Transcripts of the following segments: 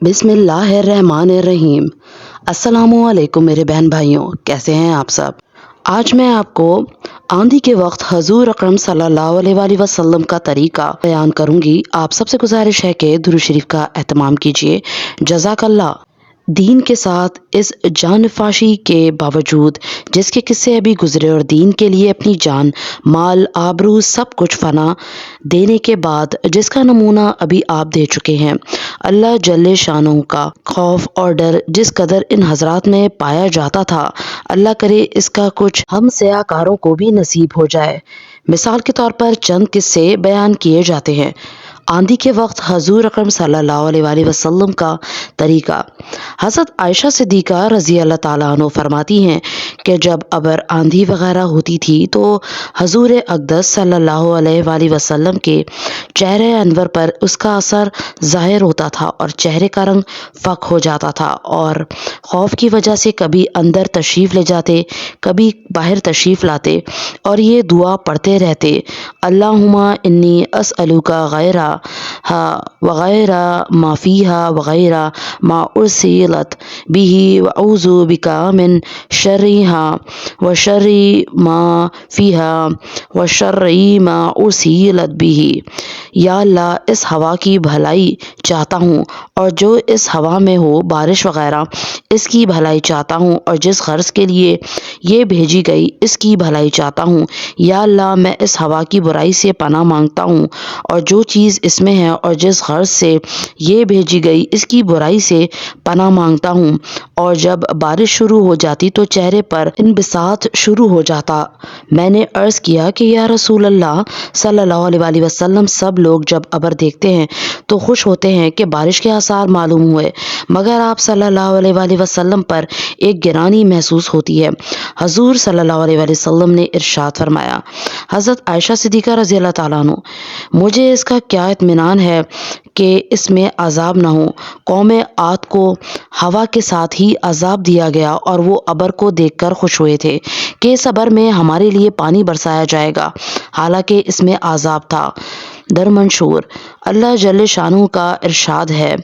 बिस्मिल्लाहिर्रहमानिर्रहीम। अस्सलामुअलैकुम मेरे बहन भाइयों, कैसे हैं आप सब। आज मैं आपको आंधी के वक्त हजूर अकरम सल्लल्लाहु अलैहि वसल्लम का तरीका बयान करूंगी। आप सबसे गुजारिश है कि दुरूद शरीफ का एहतमाम कीजिए। जज़ाकल्लाह। दीन के साथ इस जानफाशी के बावजूद जिसके किस्से अभी गुजरे और दीन के लिए अपनी जान, माल, आबरू सब कुछ फना देने के बाद जिसका नमूना अभी आप दे चुके हैं, अल्लाह जल्ले शानों का खौफ और डर जिस कदर इन हजरात में पाया जाता था, अल्लाह करे इसका कुछ हम सयाकारों को भी नसीब हो जाए। मिसाल के तौर पर चंद किस्से बयान किए जाते हैं। आंधी के वक्त हजूर अकरम सल्लल्लाहु अलैहि वसल्लम का तरीका। हज़रत आयशा सिद्दीक़ा रज़ी अल्लाह ताला अन्हा फरमाती हैं कि जब अबर आंधी वगैरह होती थी तो हजूर अक़दस सल्लल्लाहु अलैहि वसल्लम के चेहरे अनवर पर उसका असर ज़ाहिर होता था और चेहरे का रंग फ़क हो जाता था और खौफ की वजह से कभी अंदर तशरीफ़ ले जाते, कभी बाहर तशरीफ़ लाते और ये दुआ पढ़ते रहते, अल्लाहुम्मा इन्नी अस्अलुका गैरा हा वगैरा माफ़ीहा वगैरा मा उरसिलत बिही व औज़ु बिका मिन शर्रिहा व शर्रि मा फ़ीहा व शर्रि मा उरसिलत बिही। या अल्लाह, इस हवा की भलाई चाहता हूँ और जो इस हवा में हो, बारिश वगैरह, इसकी भलाई चाहता हूँ और जिस गर्ज के लिए ये भेजी गई इसकी भलाई चाहता हूँ। या अल्लाह, मैं इस हवा की बुराई से पनाह मांगता हूँ और जो चीज़ इसमें है और जिस गर्ज से ये भेजी गई इसकी बुराई से पनाह मांगता हूँ। और जब बारिश शुरू हो जाती तो चेहरे पर इंबिसात शुरू हो जाता। मैंने अर्ज़ किया कि या रसूल अल्लाह सल्लल्लाहु अलैहि वसल्लम, सब लोग जब अबर देखते हैं तो खुश होते हैं कि बारिश के आसार मालूम हुए, मगर आप सल्लल्लाहु अलैहि वसल्लम पर एक गिरानी महसूस होती है। हजूर सल्लल्लाहु अलैहि वसल्लम ने इरशाद फरमाया, हज़रत आयशा सिद्दीक़ा रज़ी अल्लाह ताला अन्हा, मुझे इसका क्या इत्मीनान है कि इसमें अजाब न हो। कौम आद को हवा के साथ ही अजाब दिया गया और वो अबर को देखकर खुश हुए थे कि इस अबर में हमारे लिए पानी बरसाया जाएगा, हालांकि इसमें अजाब था। दरमंशूर अल्लाह जल्ले शानू का इरशाद है।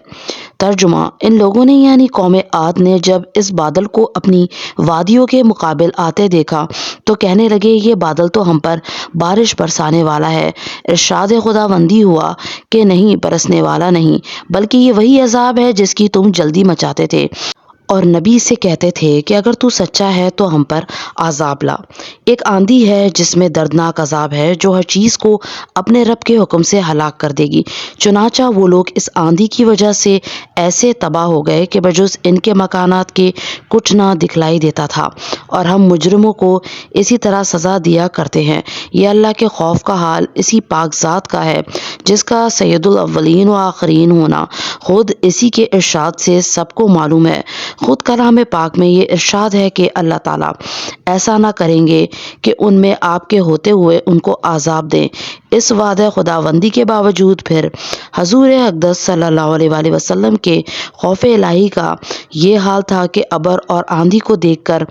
तर्जुमा, इन लोगों ने यानी कौम आद ने जब इस बादल को अपनी वादियों के मुकाबिल आते देखा तो कहने लगे, ये बादल तो हम पर बारिश बरसाने वाला है। इरशाद खुदावंदी हुआ कि नहीं, बरसने वाला नहीं, बल्कि ये वही अजाब है जिसकी तुम जल्दी मचाते थे और नबी से कहते थे कि अगर तू सच्चा है तो हम पर आज़ाब ला। एक आंधी है जिसमें दर्दनाक अजाब है जो हर चीज़ को अपने रब के हुक्म से हलाक कर देगी। चुनाचा वो लोग इस आंधी की वजह से ऐसे तबाह हो गए कि बजुज़ इनके मकानात के कुछ ना दिखलाई देता था और हम मुजरिमों को इसी तरह सज़ा दिया करते हैं। ये अल्लाह के खौफ का हाल इसी पाक ज़ात का है जिसका सैयदुल अव्वलीन व आखिरीन होना खुद इसी के इरशाद से सबको मालूम है। खुद कलाम पाक में ये इरशाद है कि अल्लाह ताला ऐसा ना करेंगे कि उनमें आपके होते हुए उनको आज़ाब दें। इस वादे खुदावंदी के बावजूद फिर हजूर अक़दस सल्लल्लाहु अलैहि वसल्लम के खौफ इलाही का ये हाल था कि अबर और आंधी को देखकर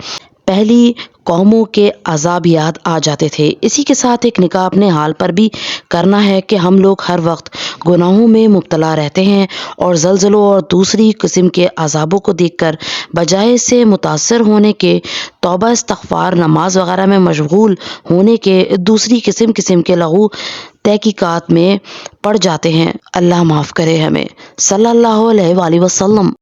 पहली कौमों के अजाब याद आ जाते थे। इसी के साथ एक निगाह अपने हाल पर भी करना है कि हम लोग हर वक्त गुनाहों में मुब्तला रहते हैं और ज़लज़लों और दूसरी किस्म के अजाबों को देखकर बजाय इससे मुतासर होने के तौबा इस्तग़फ़ार, नमाज वगैरह में मशगूल होने के दूसरी किस्म के लघु तहकीकात में पड़ जाते हैं। अल्लाह माफ़ करे हमें। सल्लल्लाहु अलैहि वसल्लम।